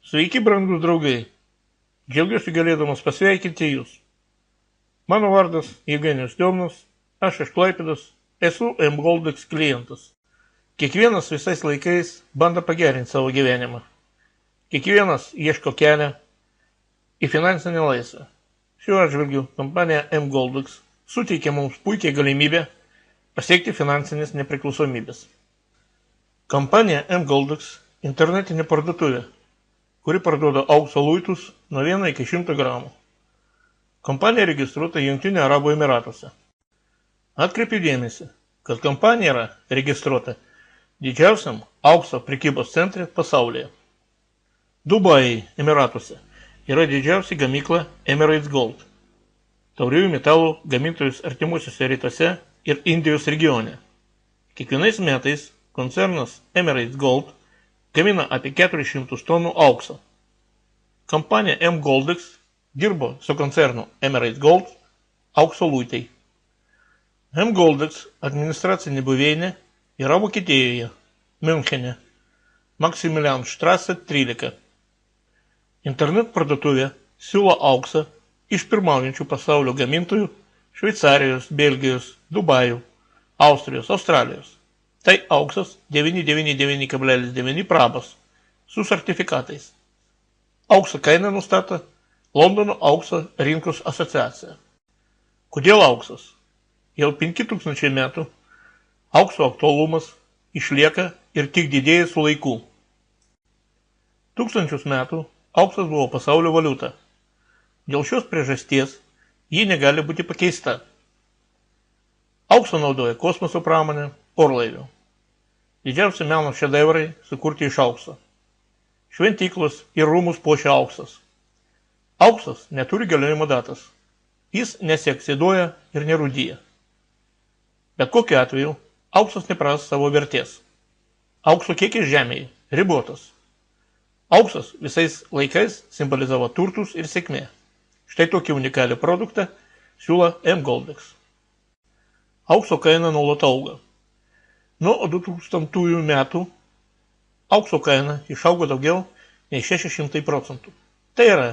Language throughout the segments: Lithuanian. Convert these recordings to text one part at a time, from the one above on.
Sveiki, brangus draugai. Džiaugiuosi galėdamas pasveikinti jūs. Mano vardas Jevgenijus Tiomnas, aš iš Klaipėdos, esu mGoldX klientas. Kiekvienas visais laikais bando pagerinti savo gyvenimą. Kiekvienas ieško kelią į finansinę laisvę. Šiuo atžvilgiu kompanija mGoldX suteikia mums puikią galimybę pasiekti finansinės nepriklausomybės. Kompanija mGoldX internetinė parduotuvė, kuri parduoda aukso luitus nuo 1 iki 100 gramų. Kompanija registruota Jungtinių Arabų Emyratuose. Atkreipiu dėmesį, kad kompanija yra registruota didžiausiam aukso prekybos centre pasaulyje. Dubajai, Emyratuose, yra didžiausia gamykla Emirates Gold, tauriųjų metalų gamintojus artimuosiuose rytuose ir Indijos regione. Kiekvienais metais koncernas Emirates Gold gamina apie 400 tonų aukso. Kompanija mGoldX dirbo su koncernu Emirates Gold aukso luitai. mGoldX administracinė buveinė yra Vokietijoje, Miunchene, Maximilianstraße 13. Internet parduotuvė siūlo auksą iš pirmaujančių pasaulio gamintojų Šveicarijos, Belgijos, Dubajų, Austrijos, Australijos. Tai auksas 999,9 prabos su sertifikatais. Aukso kainą nustato Londono aukso rinkos asociacija. Kodėl auksas? Jau 5000 metų aukso aktualumas išlieka ir tik didėja su laiku. 1000 metų auksas buvo pasaulio valiuta. Dėl šios priežasties ji negali būti pakeista. Auksą naudoja kosmoso pramonė, orlaivių. Didžiausi meno šedevrai sukurti iš aukso. Šventyklos ir rūmus puošia auksas. Auksas neturi galiojimo datos. Jis nesioksiduoja ir nerūdyja. Bet kokiu atveju auksas nepraras savo vertės. Aukso kiekis žemėje ribotas. Auksas visais laikais simbolizavo turtus ir sėkmė. Štai tokį unikalią produktą siūlo mGoldX. Aukso kaina nuolat auga. Nuo 2000 metų aukso kaina išaugo daugiau nei 600%. Tai yra,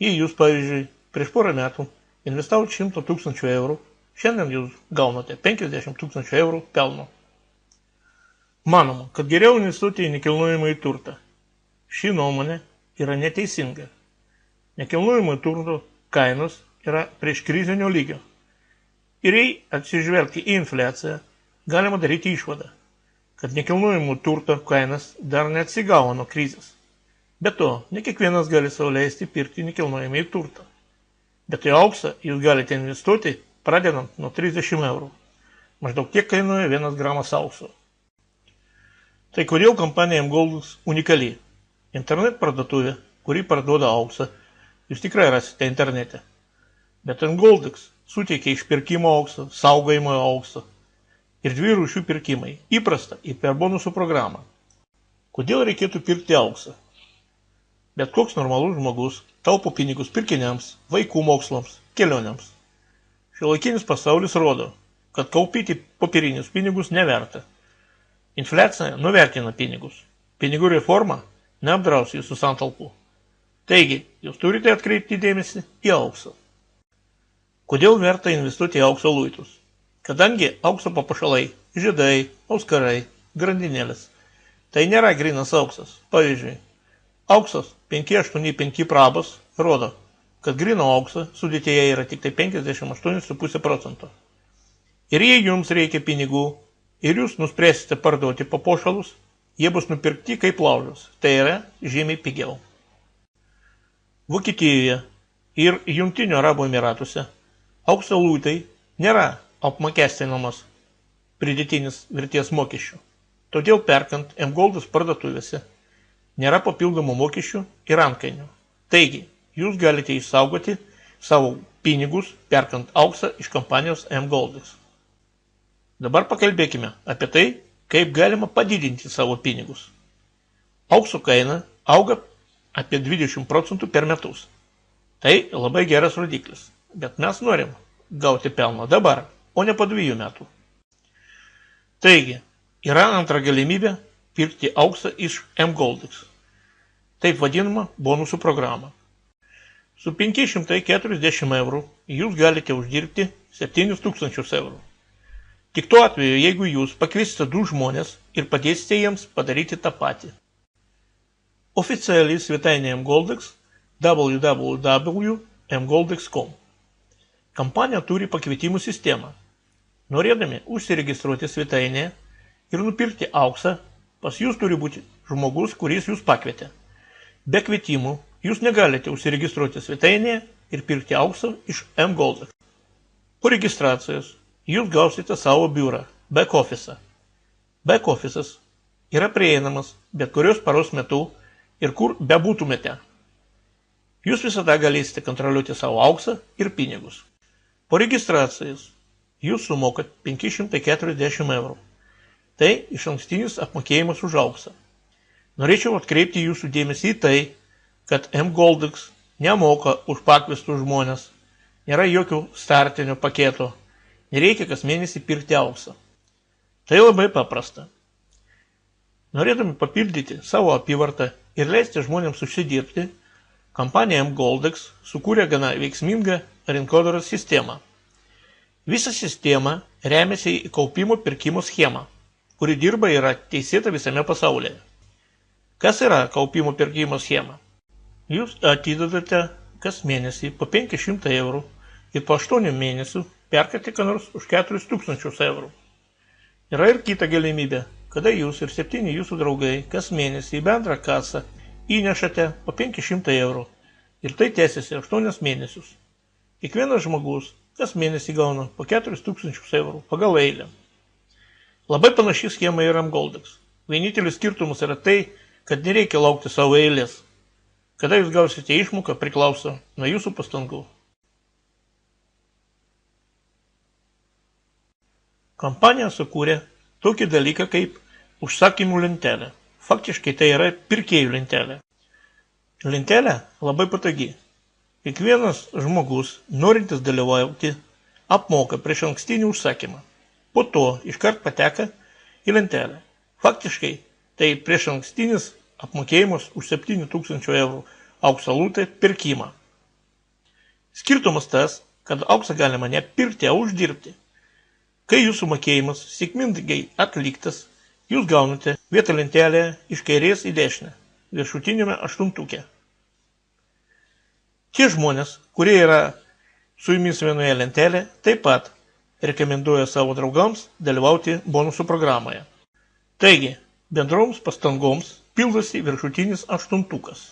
jei jūs, pavyzdžiui, prieš porą metų investavote 100 000 eurų, šiandien jūs gaunate 50 000 eurų pelno. Manoma, kad geriau investuoti į nekilnojamąjį turtą. Ši nuomonė yra neteisinga. Nekilnojamąjį turto kainos yra prieš krizinio lygio. Ir jei atsižvelgti į infliaciją, galima daryti išvadą, kad nekilnojamų turto kainas dar neatsigavo nuo krizės. Be to, ne kiekvienas gali sau leisti pirkti nekilnojamąjį turtą. Bet į auksą jūs galite investuoti pradedant nuo 30 eurų. Maždaug tiek kainuoja 1 gramas aukso. Tai kodėl kompanija mGoldX unikali? Internet parduotuvė, kuri parduoda auksą, jūs tikrai rasite internete. Bet mGoldX suteikia išpirkimo auksą, saugojimo auksą ir 2 rūšių pirkimai – įprasta ir per bonusų programą. Kodėl reikėtų pirkti auksą? Bet koks normalus žmogus taupo pinigus pirkiniams, vaikų mokslams, kelionėms. Šiuolaikinis pasaulis rodo, kad kaupyti popierinius pinigus neverta. Infliacija nuvertina pinigus. Pinigų reforma neapdraus jūsų santaupų. Taigi, jūs turite atkreipti dėmesį į auksą. Kodėl verta investuoti į aukso luitus? Kadangi aukso papuošalai, žiedai, auskarai, grandinėlės, tai nėra grynas auksas. Pavyzdžiui, auksas 585 prabos rodo, kad gryno aukso sudėtyje yra tik 58,5%. Ir jei jums reikia pinigų ir jūs nuspręsite parduoti papuošalus, jie bus nupirkti kaip laužas, tai yra žymiai pigiau. Vokietijoje ir Jungtinių Arabų Emyratuose aukso luitai nėra apmokestinamas pridėtinis vertės mokesčių. Todėl perkant mGoldX parduotuvėse nėra papildomų mokesčių ir antkainių. Taigi, jūs galite išsaugoti savo pinigus perkant auksą iš kompanijos mGoldX. Dabar pakalbėkime apie tai, kaip galima padidinti savo pinigus. Aukso kaina auga apie 20% per metus. Tai labai geras rodiklis, bet mes norim gauti pelną dabar, o ne po 2 metų. Taigi, yra antra galimybė pirkti auksą iš mGoldX. taip vadinamą bonusų programą. Su 540 eurų jūs galite uždirbti 7000 eurų. Tik tuo atveju, jeigu jūs pakviesite 2 žmonės ir padėsite jiems padaryti tą patį. Oficialiai svetainė mGoldX www.mgoldex.com. Kompanija turi pakvietimų sistemą. Norėdami užsiregistruoti svetainėje ir nupirkti auksą, pas jūs turi būti žmogus, kuris jūs pakvietė. Be kvietimų jūs negalite užsiregistruoti svetainėje ir pirkti auksą iš mGoldX. Po registracijos jūs gausite savo biurą, back office. Back office yra prieinamas bet kurios paros metu ir kur bebūtumėte. Jūs visada galėsite kontroliuoti savo auksą ir pinigus. Po registracijos jūs sumokat 540 eurų. Tai išankstinis apmokėjimas už auksą. Norėčiau atkreipti jūsų dėmesį į tai, kad mGoldX nemoka už pakviestus žmonės, nėra jokių startinio paketo, nereikia kas mėnesį pirkti auksą. Tai labai paprasta. Norėdami papildyti savo apyvartą ir leisti žmonėms užsidirbti, kompanija mGoldX sukūrė gana veiksmingą rinkodaros sistemą. Visa sistema remiasi į kaupimo pirkimo schemą, kuri dirba yra teisėta visame pasaulyje. Kas yra kaupimo pirkimo schema? Jūs atidedate kas mėnesį po 500 eurų ir po 8 mėnesių perkate ką nors už 4000 eurų. Yra ir kita galimybė, kada jūs ir 7 jūsų draugai kas mėnesį į bendrą kasą įnešate po 500 eurų ir tai tęsiasi 8 mėnesius. Kiekvienas žmogus kas mėnesį gauna po 4000 eurų pagal eilę. Labai panaši schema yra mGoldX. Vienintelis skirtumas yra tai, kad nereikia laukti savo eilės. Kada jūs gausite išmoką priklauso nuo jūsų pastangų. Kompanija sukūrė tokį dalyką kaip užsakymų lentelė. Faktiškai tai yra pirkėjų lentelė. Lentelė labai patogi. Kiekvienas žmogus, norintis dalyvauti, apmoka prieš ankstinį užsakymą. Po to iškart pateka į lentelę. Faktiškai tai prieš ankstinis apmokėjimas už 7000 eurų aukso lūtai pirkimą. Skirtumas tas, kad auksą galima ne pirkti, o uždirbti. Kai jūsų mokėjimas sėkmingai atliktas, jūs gaunate vietą lentelėje iš kairės į dešinę, viršutiniame aštuntuke. Tie žmonės, kurie yra su jumis vienoje lentelėje, taip pat rekomenduoja savo draugams dalyvauti bonusų programoje. Taigi, bendroms pastangoms pildosi viršutinis aštuntukas.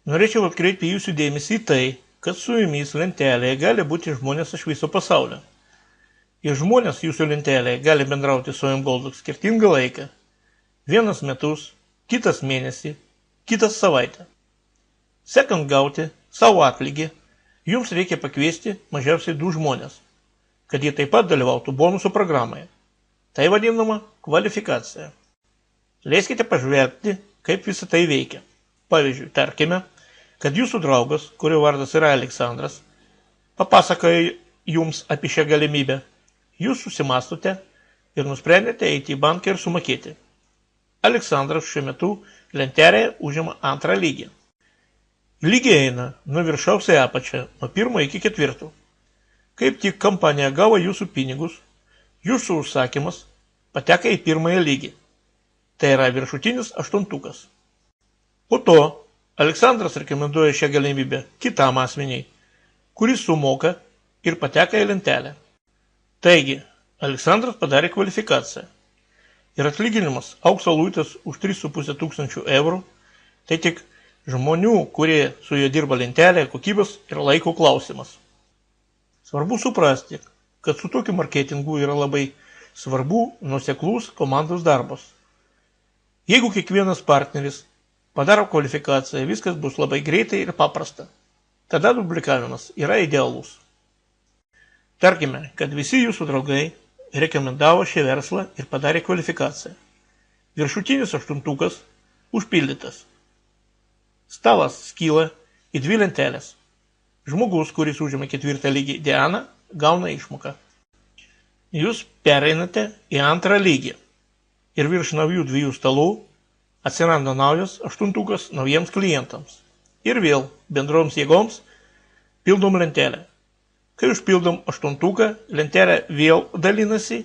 Norėčiau atkreipti jūsų dėmesį į tai, kad su jumis lentelėje gali būti žmonės iš viso pasaulio. Ir žmonės jūsų lentelėje gali bendrauti su mGoldX skirtingą laiką. Vienas metus, kitas mėnesį, kitas savaitę. Sekant gauti savo atlygį, jums reikia pakviesti mažiausiai 2 žmonės, kad jie taip pat dalyvautų bonusų programoje. Tai vadinama kvalifikacija. Leiskite pažvelgti, kaip visą tai veikia. Pavyzdžiui, tarkime, kad jūsų draugas, kurio vardas yra Aleksandras, papasakoja jums apie šią galimybę. Jūs susimastote ir nusprendėte eiti į banką ir sumokėti. Aleksandras šiuo metu lentelėje užima 2 lygį. Lygiai eina nuo viršaus į apačią, nuo 1 iki 4. Kaip tik kompanija gavo jūsų pinigus, jūsų užsakymas pateka į 1 lygį. Tai yra viršutinis aštuntukas. Po to Aleksandras rekomenduoja šią galimybę kitam asmeniai, kuris sumoka ir pateka į lentelę. Taigi, Aleksandras padarė kvalifikaciją. Ir atlyginimas aukso luitas už 3500 eurų, tai tik žmonių, kurie su juo dirba lentelėje, kokybės ir laiko klausimas. Svarbu suprasti, kad su tokiu marketingu yra labai svarbu nuoseklus komandos darbas. Jeigu kiekvienas partneris padaro kvalifikaciją, viskas bus labai greitai ir paprasta. Tada dublikavimas yra idealus. Tarkime, kad visi jūsų draugai rekomendavo šią verslą ir padarė kvalifikaciją. Viršutinis aštuntukas užpildytas. Stalas skyla į 2 lentelės. Žmogus, kuris užima 4 lygį Diana, gauna išmoką. Jūs pereinate į 2 lygį ir virš naujų 2 stalų atsiranda naujas aštuntukas naujiems klientams. Ir vėl bendroms jėgoms pildom lentelę. Kai užpildom aštuntuką, lentelė vėl dalinasi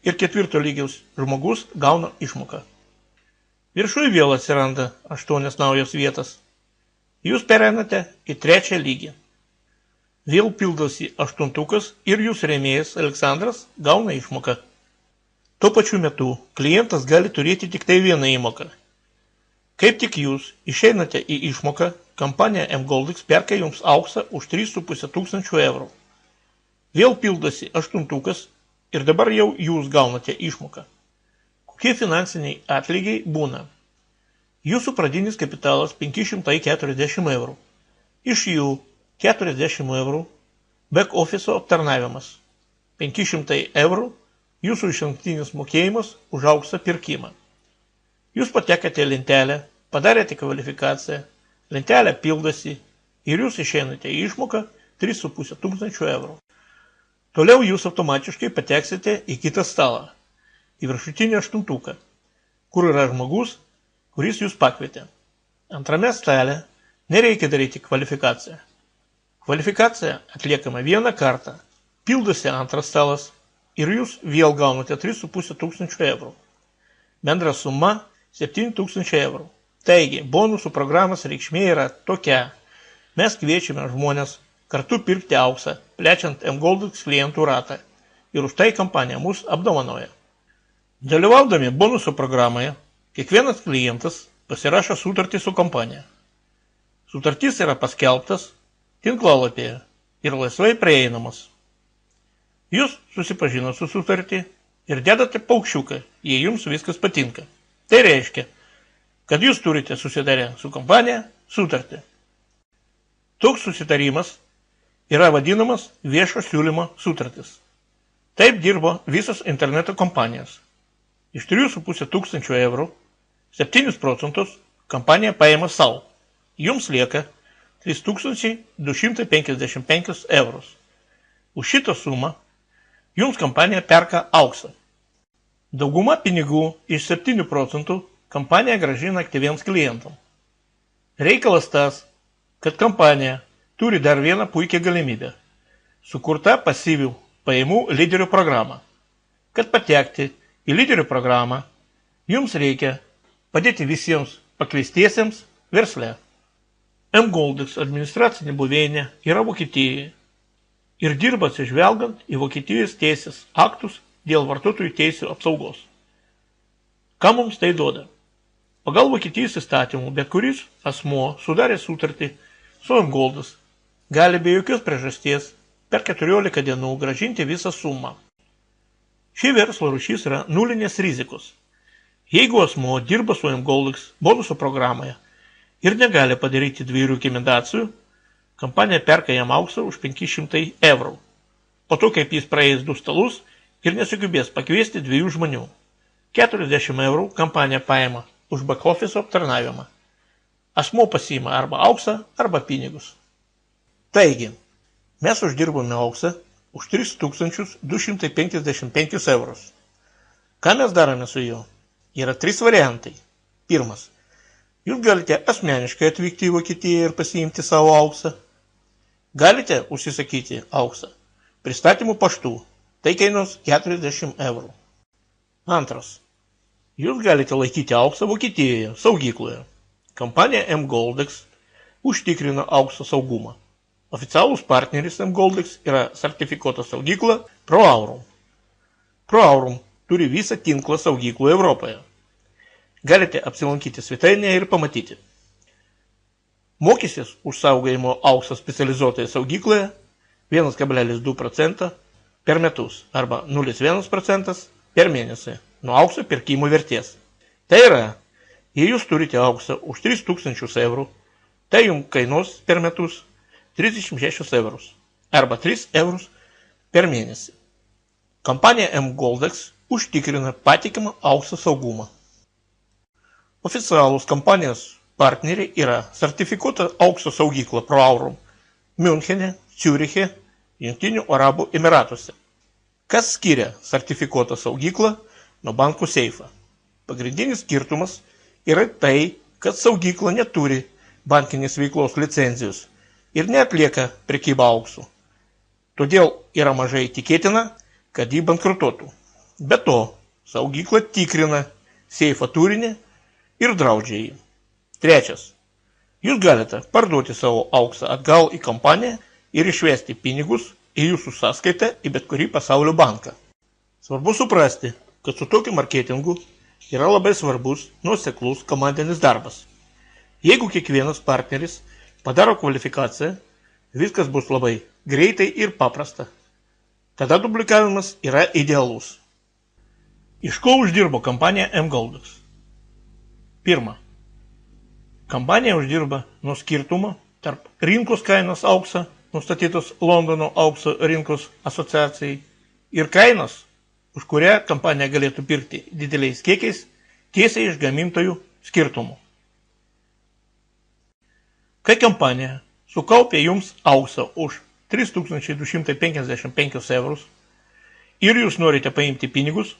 ir ketvirto lygiaus žmogus gauna išmoką. Viršui vėl atsiranda 8 naujos vietas. Jūs pereinate į trečią lygį. Vėl pildosi aštuntukas ir jūsų rėmėjas Aleksandras gauna išmoką. Tuo pačiu metu klientas gali turėti tik tai vieną įmoką. Kaip tik jūs išeinate į išmoką, kompanija mGoldX perka jums auksą už 3,5 tūkstančių eurų. Vėl pildosi aštuntukas ir dabar jau jūs gaunate išmoką. Kokie finansiniai atlygiai būna? Jūsų pradinis kapitalas 540 eurų. Iš jų 40 eurų back office aptarnavimas. 500 eurų jūsų išankstinis mokėjimas už auksą pirkimą. Jūs patekate lentelę, padarėte kvalifikaciją, lentelė pildosi ir jūs išeinate į išmoką 3,5 tūkstančių eurų. Toliau jūs automatiškai pateksite į kitą stalą, į viršutinį aštuntuką, kur yra žmogus, kuris jūs pakvietė. Antrame stale nereikia daryti kvalifikaciją. Kvalifikacija atliekama vieną kartą, pildosi antras stalas ir jūs vėl gaunate 3,5 tūkstančių eurų. Bendra suma 7 tūkstančiai eurų. Taigi, bonusų programos reikšmė yra tokia. Mes kviečiame žmonės kartu pirkti auksą, plečiant mGoldX klientų ratą. Ir už tai kompanija mus apdovanoja. Dalyvaudami bonusų programoje, kiekvienas klientas pasirašo sutartį su kompanija. Sutartis yra paskelbtas tinklalapyje ir laisvai prieinamas. Jūs susipažino su sutartį ir dedate paukščiuką, jei jums viskas patinka. Tai reiškia, kad jūs turite susitarę su kompanija sutartį. Toks susitarimas yra vadinamas viešo siūlymo sutartis. Taip dirbo visos interneto kompanijos. Iš 3,5 tūkstančių eurų 7% kompanija paima savo. Jums lieka 3255 eurus. Už šitą sumą jums kompanija perka auksą. Dauguma pinigų iš 7% kompanija grąžina aktyviems klientams. Reikalas tas, kad kompanija turi dar vieną puikią galimybę. Sukurta pasyvių pajamų lyderių programą. Kad patekti į lyderių programą, jums reikia padėti visiems pakviestiesiems versle. mGoldX administracinė buveinė yra Vokietijoje ir dirba atsižvelgiant į Vokietijos teisės aktus dėl vartotojų teisių apsaugos. Ką mums tai duoda? Pagal Vokietijos įstatymų bet kuris asmuo sudarė sutartį su mGoldX gali be jokios priežasties per 14 dienų grąžinti visą sumą. Ši verslo rūšis yra nulinės rizikos. Jeigu asmuo dirba su mGoldX bonusų programoje ir negali padaryti 2 rekomendacijų, kompanija perka jam auksą už 500 eurų. Po to, kaip jis praeis 2 stalus ir nesugebės pakviesti 2 žmonių. 40 eurų kompanija paima už back office aptarnavimą. Asmuo pasiima arba auksą, arba pinigus. Taigi, mes uždirbome auksą už 3255 eurus. Ką mes darome su juo? Yra 3 variantai. Pirmas. Jūs galite asmeniškai atvykti į Vokietiją ir pasiimti savo auksą. Galite užsisakyti auksą pristatymų paštu. Tai kainuos 40 eurų. Antras. Jūs galite laikyti auksą Vokietijoje, saugykloje. Kompanija mGoldX užtikrina aukso saugumą. Oficialus partneris mGoldX yra sertifikuota saugykla ProAurum. ProAurum turi visą tinklą saugyklų Europoje. Galite apsilankyti svetainėje ir pamatyti. Mokysis už saugojimo auksą specializuotoje saugykloje 1,2% per metus arba 0,1% per mėnesį nuo aukso pirkimo vertės. Tai yra, jei jūs turite auksą už 3000 eurų, tai jums kainuos per metus 36 eurus arba 3 eurus per mėnesį. Kompanija mGoldX užtikrina patikimą aukso saugumą. Oficialūs kompanijos partneriai yra sertifikuota aukso saugykla ProAurum Miunchene, Ciuriche, Jungtinių Arabų Emiratuose. Kas skiria sertifikuotą saugyklą nuo bankų seifą? Pagrindinis skirtumas yra tai, kad saugykla neturi bankinės veiklos licenzijos ir neatlieka prekybą auksu. Todėl yra mažai tikėtina, kad jį bankrutuotų. Be to, saugykla tikrina seifo turinį ir draudžia jį. Trečias. Jūs galite parduoti savo auksą atgal į kompaniją ir išvesti pinigus į jūsų sąskaitą į bet kurį pasaulio banką. Svarbu suprasti, kad su tokiu marketingu yra labai svarbus nuoseklus komandinis darbas. Jeigu kiekvienas partneris padaro kvalifikaciją, viskas bus labai greitai ir paprasta. Tada dublikavimas yra idealus. Iš ko uždirbo kompanija mGoldX? Pirma. Kompanija uždirba nuo skirtumo tarp rinkos kainos aukso, nustatytos Londono aukso rinkos asociacijai, ir kainos, už kurią kompanija galėtų pirkti dideliais kiekiais tiesiai iš gamintojų skirtumų. Kai kompanija sukaupė jums auksą už 3255 eurus ir jūs norite paimti pinigus,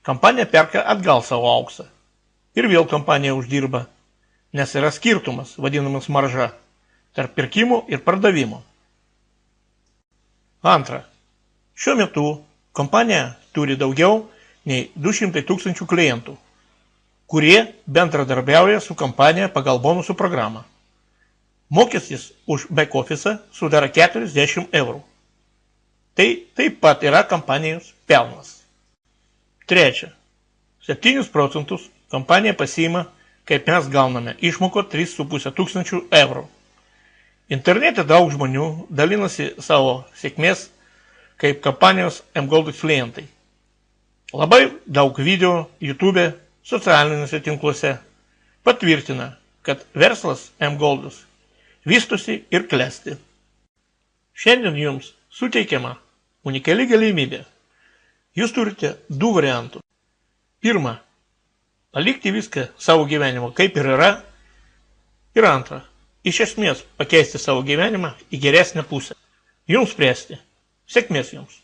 kompanija perka atgal savo auksą. Ir vėl kompanija uždirba, nes yra skirtumas, vadinamas marža, tarp pirkimų ir pardavimų. Antra. Šiuo metu kompanija turi daugiau nei 200 000 klientų, kurie bendradarbiauja su kompanija pagal bonusų programą. Mokestis už back office sudaro 40 eurų. Tai taip pat yra kompanijos pelnas. Trečia. 7% kompanija pasiima, kaip mes gauname išmoko 3500 eurų. Internete daug žmonių dalinasi savo sėkmės kaip kompanijos mGoldX klientai. Labai daug video YouTube, socialiniuose tinkluose patvirtina, kad verslas mGoldX vystosi ir klesti. Šiandien jums suteikiama unikali galimybė. Jūs turite du variantus. Pirma, palikti viską savo gyvenimo kaip ir yra. Ir antra, iš esmės pakeisti savo gyvenimą į geresnę pusę. Jums spręsti. Sėkmės jums.